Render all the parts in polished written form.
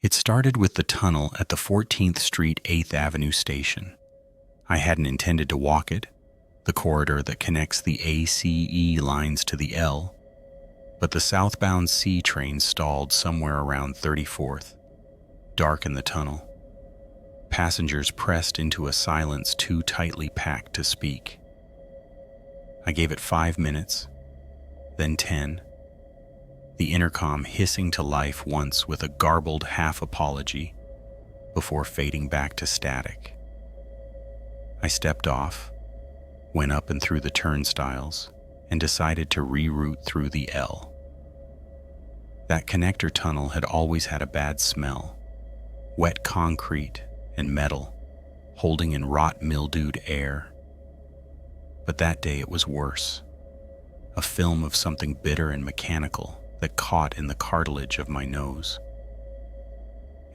It started with the tunnel at the 14th Street 8th Avenue station. I hadn't intended to walk it, the corridor that connects the ACE lines to the L, but the southbound C train stalled somewhere around 34th, dark in the tunnel. Passengers pressed into a silence too tightly packed to speak. I gave it 5 minutes, then 10, the intercom hissing to life once with a garbled half-apology before fading back to static. I stepped off, went up and through the turnstiles, and decided to reroute through the L. That connector tunnel had always had a bad smell, wet concrete and metal holding in rot-mildewed air. But that day it was worse, a film of something bitter and mechanical that caught in the cartilage of my nose.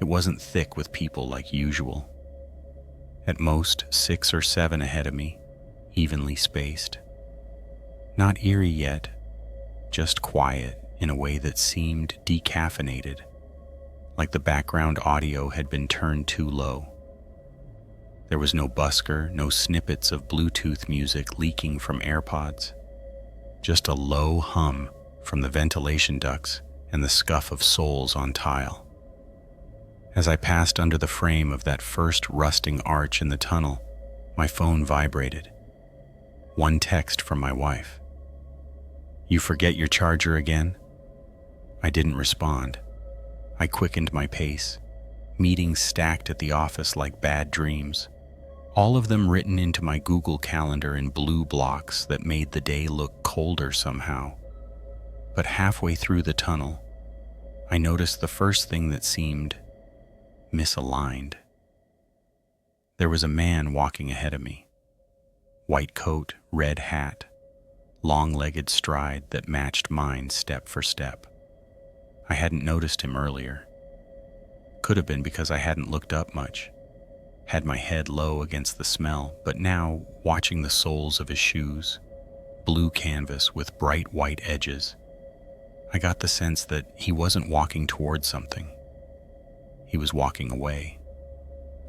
It wasn't thick with people like usual. At most 6 or 7 ahead of me, evenly spaced. Not eerie yet, just quiet in a way that seemed decaffeinated, like the background audio had been turned too low. There was no busker, no snippets of Bluetooth music leaking from AirPods, just a low hum from the ventilation ducts and the scuff of soles on tile. As I passed under the frame of that first rusting arch in the tunnel, my phone vibrated. One text from my wife. "You forget your charger again?" I didn't respond. I quickened my pace. Meetings stacked at the office like bad dreams, all of them written into my Google Calendar in blue blocks that made the day look colder somehow. But halfway through the tunnel, I noticed the first thing that seemed misaligned. There was a man walking ahead of me. White coat, red hat, long-legged stride that matched mine step for step. I hadn't noticed him earlier. Could have been because I hadn't looked up much, had my head low against the smell, but now, watching the soles of his shoes, blue canvas with bright white edges, I got the sense that he wasn't walking towards something. He was walking away.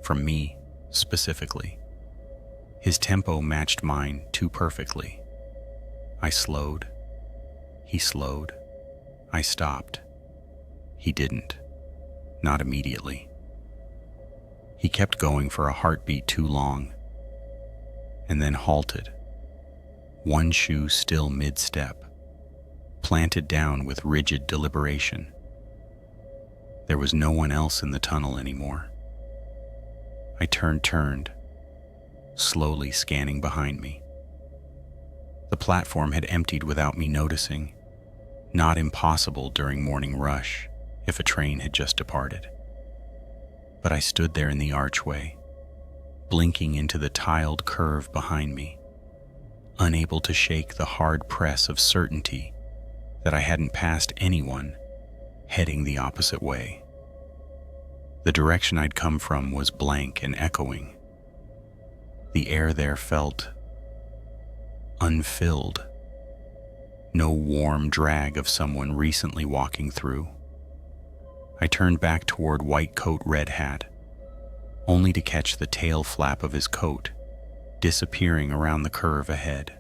From me, specifically. His tempo matched mine too perfectly. I slowed. He slowed. I stopped. He didn't. Not immediately. He kept going for a heartbeat too long, and then halted, one shoe still mid-step, planted down with rigid deliberation. There was no one else in the tunnel anymore. I turned, slowly scanning behind me. The platform had emptied without me noticing, not impossible during morning rush if a train had just departed. But I stood there in the archway, blinking into the tiled curve behind me, unable to shake the hard press of certainty that I hadn't passed anyone heading the opposite way. The direction I'd come from was blank and echoing. The air there felt unfilled. No warm drag of someone recently walking through. I turned back toward white coat, red hat, only to catch the tail flap of his coat disappearing around the curve ahead.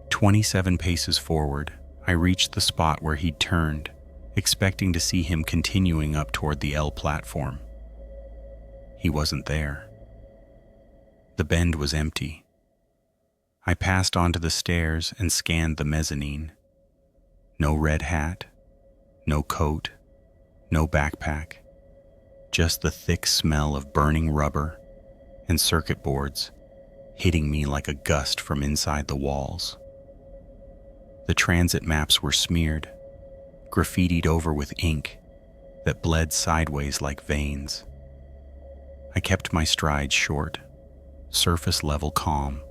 27 paces forward, I reached the spot where he'd turned, expecting to see him continuing up toward the L platform. He wasn't there. The bend was empty. I passed onto the stairs and scanned the mezzanine. No red hat, no coat, no backpack, just the thick smell of burning rubber and circuit boards hitting me like a gust from inside the walls. The transit maps were smeared, graffitied over with ink that bled sideways like veins. I kept my stride short, surface-level calm,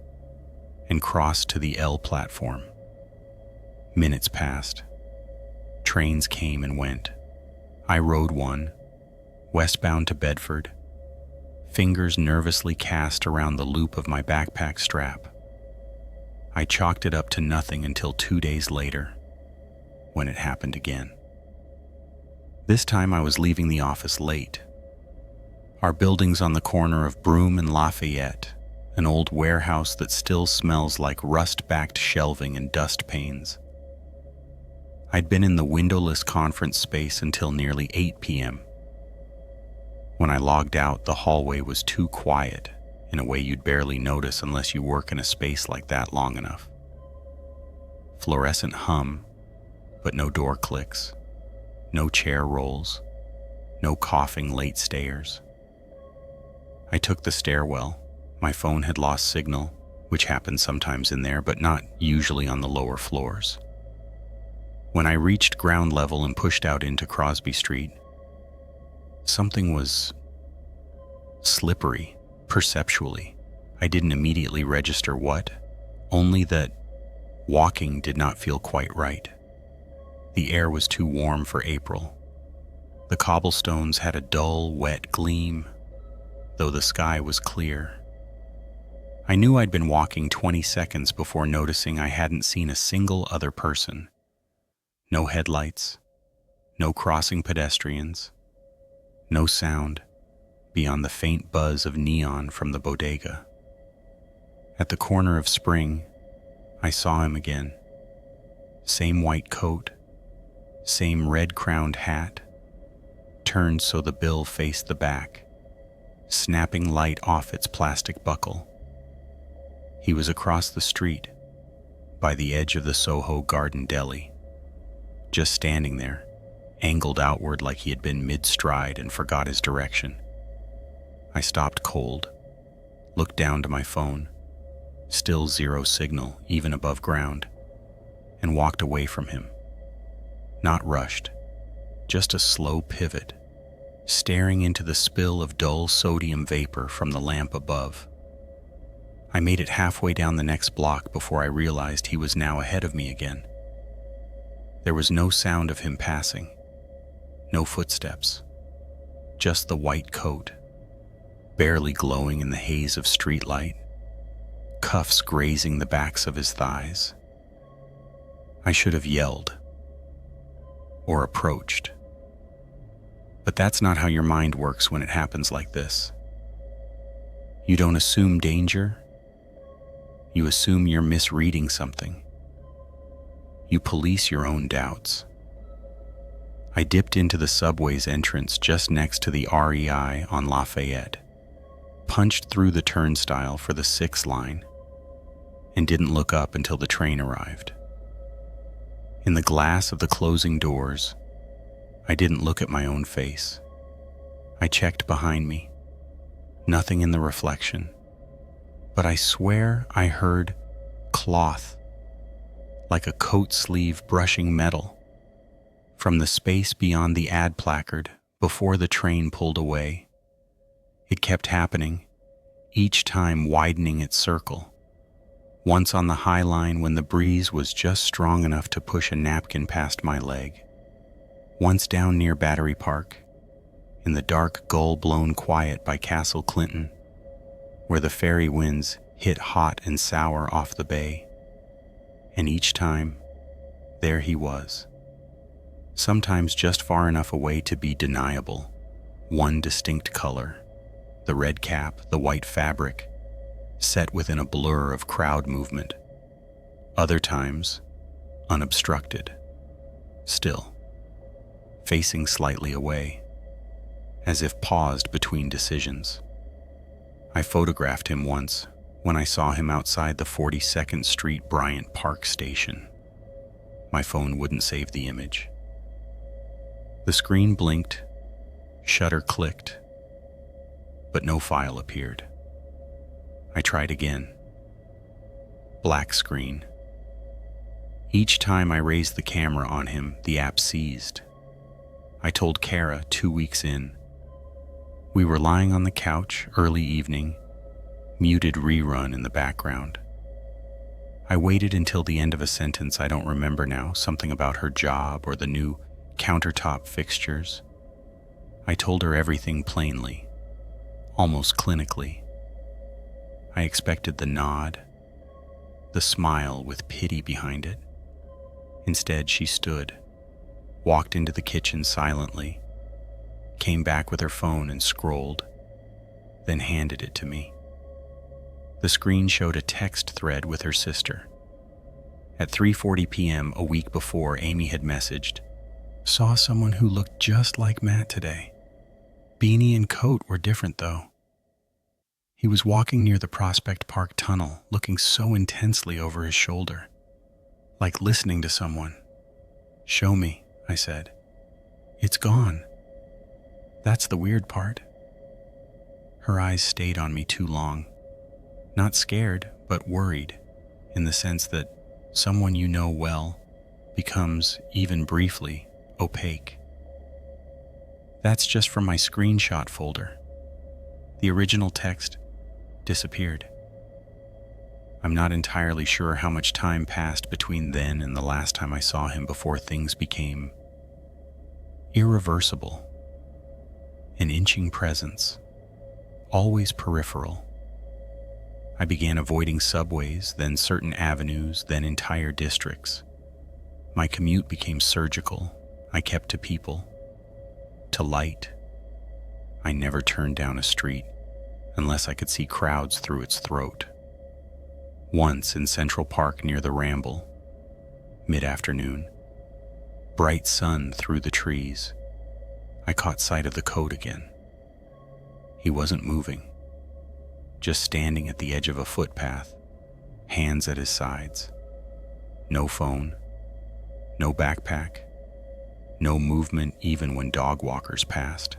and crossed to the L platform. Minutes passed. Trains came and went. I rode one, westbound to Bedford, fingers nervously cast around the loop of my backpack strap. I chalked it up to nothing until 2 days later, when it happened again. This time I was leaving the office late. Our building's on the corner of Broome and Lafayette, an old warehouse that still smells like rust-backed shelving and dust panes. I'd been in the windowless conference space until nearly 8 p.m. When I logged out, the hallway was too quiet, in a way you'd barely notice unless you work in a space like that long enough. Fluorescent hum, but no door clicks, no chair rolls, no coughing late stayers. I took the stairwell. My phone had lost signal, which happens sometimes in there, but not usually on the lower floors. When I reached ground level and pushed out into Crosby Street, something was slippery, perceptually. I didn't immediately register what, only that walking did not feel quite right. The air was too warm for April. The cobblestones had a dull, wet gleam, though the sky was clear. I knew I'd been walking 20 seconds before noticing I hadn't seen a single other person. No headlights, no crossing pedestrians, no sound beyond the faint buzz of neon from the bodega. At the corner of Spring, I saw him again. Same white coat, same red-crowned hat, turned so the bill faced the back, snapping light off its plastic buckle. He was across the street, by the edge of the Soho Garden Deli, just standing there, angled outward like he had been mid-stride and forgot his direction. I stopped cold, looked down to my phone, still zero signal, even above ground, and walked away from him. Not rushed, just a slow pivot, staring into the spill of dull sodium vapor from the lamp above. I made it halfway down the next block before I realized he was now ahead of me again. There was no sound of him passing, no footsteps, just the white coat, barely glowing in the haze of streetlight, cuffs grazing the backs of his thighs. I should have yelled or approached. But that's not how your mind works when it happens like this. You don't assume danger. You assume you're misreading something. You police your own doubts. I dipped into the subway's entrance just next to the REI on Lafayette, punched through the turnstile for the 6 line, and didn't look up until the train arrived. In the glass of the closing doors, I didn't look at my own face. I checked behind me. Nothing in the reflection. But I swear I heard cloth, like a coat sleeve brushing metal, from the space beyond the ad placard before the train pulled away. It kept happening, each time widening its circle. Once on the High Line when the breeze was just strong enough to push a napkin past my leg. Once down near Battery Park, in the dark gull-blown quiet by Castle Clinton, where the ferry winds hit hot and sour off the bay. And each time, there he was. Sometimes just far enough away to be deniable. One distinct color, the red cap, the white fabric, set within a blur of crowd movement. Other times, unobstructed. Still, facing slightly away, as if paused between decisions. I photographed him once when I saw him outside the 42nd Street Bryant Park station. My phone wouldn't save the image. The screen blinked, shutter clicked, but no file appeared. I tried again. Black screen. Each time I raised the camera on him, the app seized. I told Kara 2 weeks in. We were lying on the couch, early evening, muted rerun in the background. I waited until the end of a sentence I don't remember now, something about her job or the new countertop fixtures. I told her everything plainly, almost clinically. I expected the nod, the smile with pity behind it. Instead, she stood, walked into the kitchen silently, came back with her phone and scrolled, then handed it to me. The screen showed a text thread with her sister. At 3:40 p.m. a week before, Amy had messaged, "Saw someone who looked just like Matt today. Beanie and coat were different though. He was walking near the Prospect Park tunnel, looking so intensely over his shoulder, like listening to someone." "Show me," I said. "It's gone. That's the weird part." Her eyes stayed on me too long. Not scared, but worried, in the sense that someone you know well becomes, even briefly, opaque. "That's just from my screenshot folder. The original text disappeared." I'm not entirely sure how much time passed between then and the last time I saw him before things became irreversible. An inching presence, always peripheral. I began avoiding subways, then certain avenues, then entire districts. My commute became surgical. I kept to people, to light. I never turned down a street unless I could see crowds through its throat. Once in Central Park near the Ramble, mid-afternoon, bright sun through the trees, I caught sight of the coat again. He wasn't moving, just standing at the edge of a footpath, hands at his sides. No phone, no backpack, no movement even when dog walkers passed.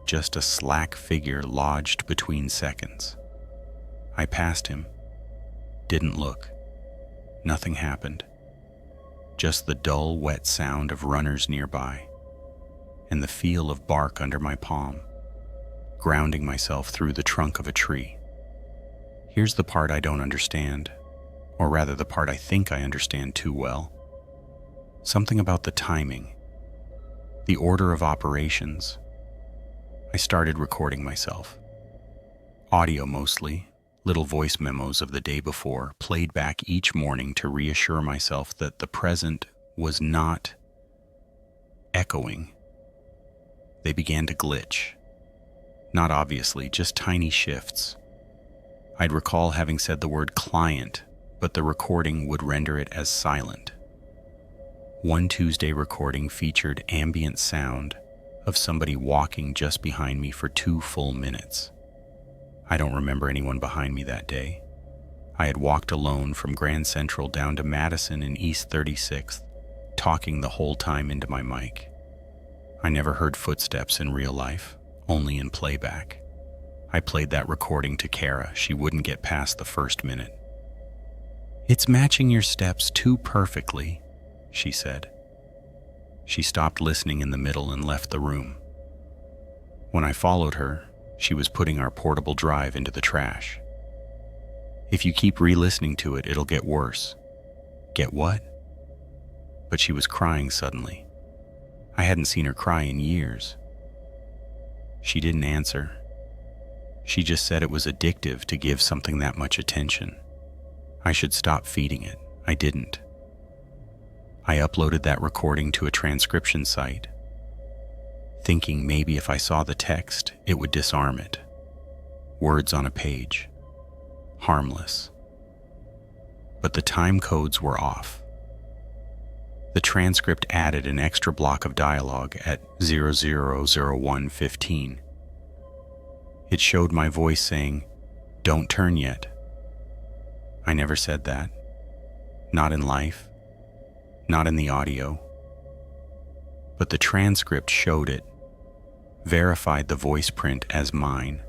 Just a slack figure lodged between seconds. I passed him, didn't look. Nothing happened. Just the dull, wet sound of runners nearby, and the feel of bark under my palm, grounding myself through the trunk of a tree. Here's the part I don't understand, or rather the part I think I understand too well. Something about the timing, the order of operations. I started recording myself. Audio mostly, little voice memos of the day before, played back each morning to reassure myself that the present was not echoing. They began to glitch. Not obviously, just tiny shifts. I'd recall having said the word client, but the recording would render it as silent. One Tuesday recording featured ambient sound of somebody walking just behind me for 2 full minutes. I don't remember anyone behind me that day. I had walked alone from Grand Central down to Madison and East 36th, talking the whole time into my mic. I never heard footsteps in real life, only in playback. I played that recording to Kara. She wouldn't get past the first minute. "It's matching your steps too perfectly," she said. She stopped listening in the middle and left the room. When I followed her, she was putting our portable drive into the trash. "If you keep re-listening to it, it'll get worse." "Get what?" But she was crying suddenly. I hadn't seen her cry in years. She didn't answer. She just said it was addictive to give something that much attention. I should stop feeding it. I didn't. I uploaded that recording to a transcription site, thinking maybe if I saw the text, it would disarm it. Words on a page. Harmless. But the time codes were off. The transcript added an extra block of dialogue at 0001:15. It showed my voice saying, "Don't turn yet." I never said that. Not in life. Not in the audio. But the transcript showed it, verified the voice print as mine.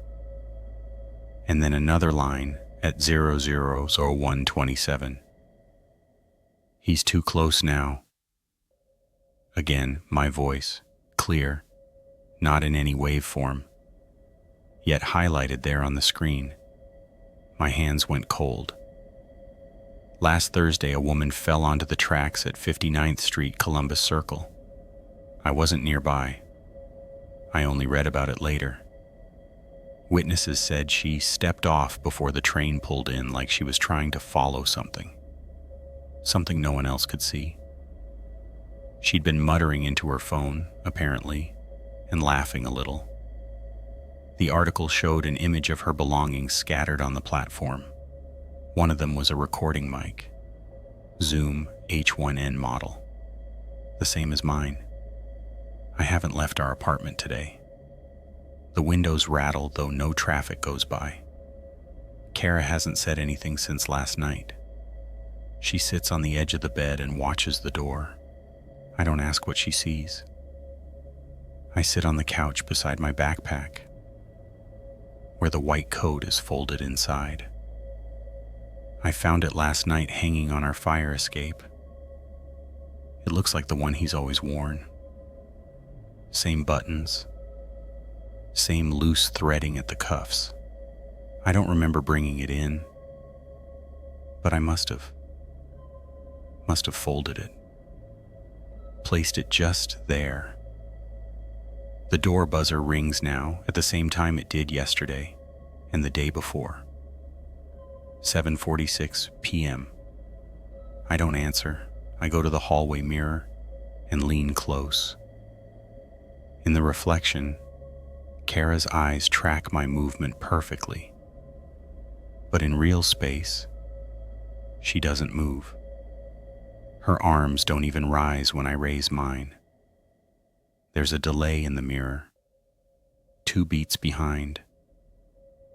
And then another line at 0001:27. "He's too close now." Again, my voice, clear, not in any waveform, yet highlighted there on the screen. My hands went cold. Last Thursday, a woman fell onto the tracks at 59th Street, Columbus Circle. I wasn't nearby. I only read about it later. Witnesses said she stepped off before the train pulled in, like she was trying to follow something. Something no one else could see. She'd been muttering into her phone, apparently, and laughing a little. The article showed an image of her belongings scattered on the platform. One of them was a recording mic, Zoom H1N model, the same as mine. I haven't left our apartment today. The windows rattle, though no traffic goes by. Kara hasn't said anything since last night. She sits on the edge of the bed and watches the door. I don't ask what she sees. I sit on the couch beside my backpack, where the white coat is folded inside. I found it last night hanging on our fire escape. It looks like the one he's always worn. Same buttons, same loose threading at the cuffs. I don't remember bringing it in, but I must have folded it, placed it just there. The door buzzer rings now at the same time it did yesterday and the day before. 7:46 p.m. I don't answer. I go to the hallway mirror and lean close. In the reflection, Kara's eyes track my movement perfectly. But in real space, she doesn't move. Her arms don't even rise when I raise mine. There's a delay in the mirror, 2 beats behind,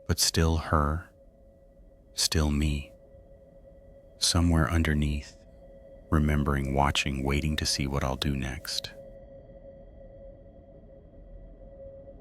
but still her, still me. Somewhere underneath, remembering, watching, waiting to see what I'll do next.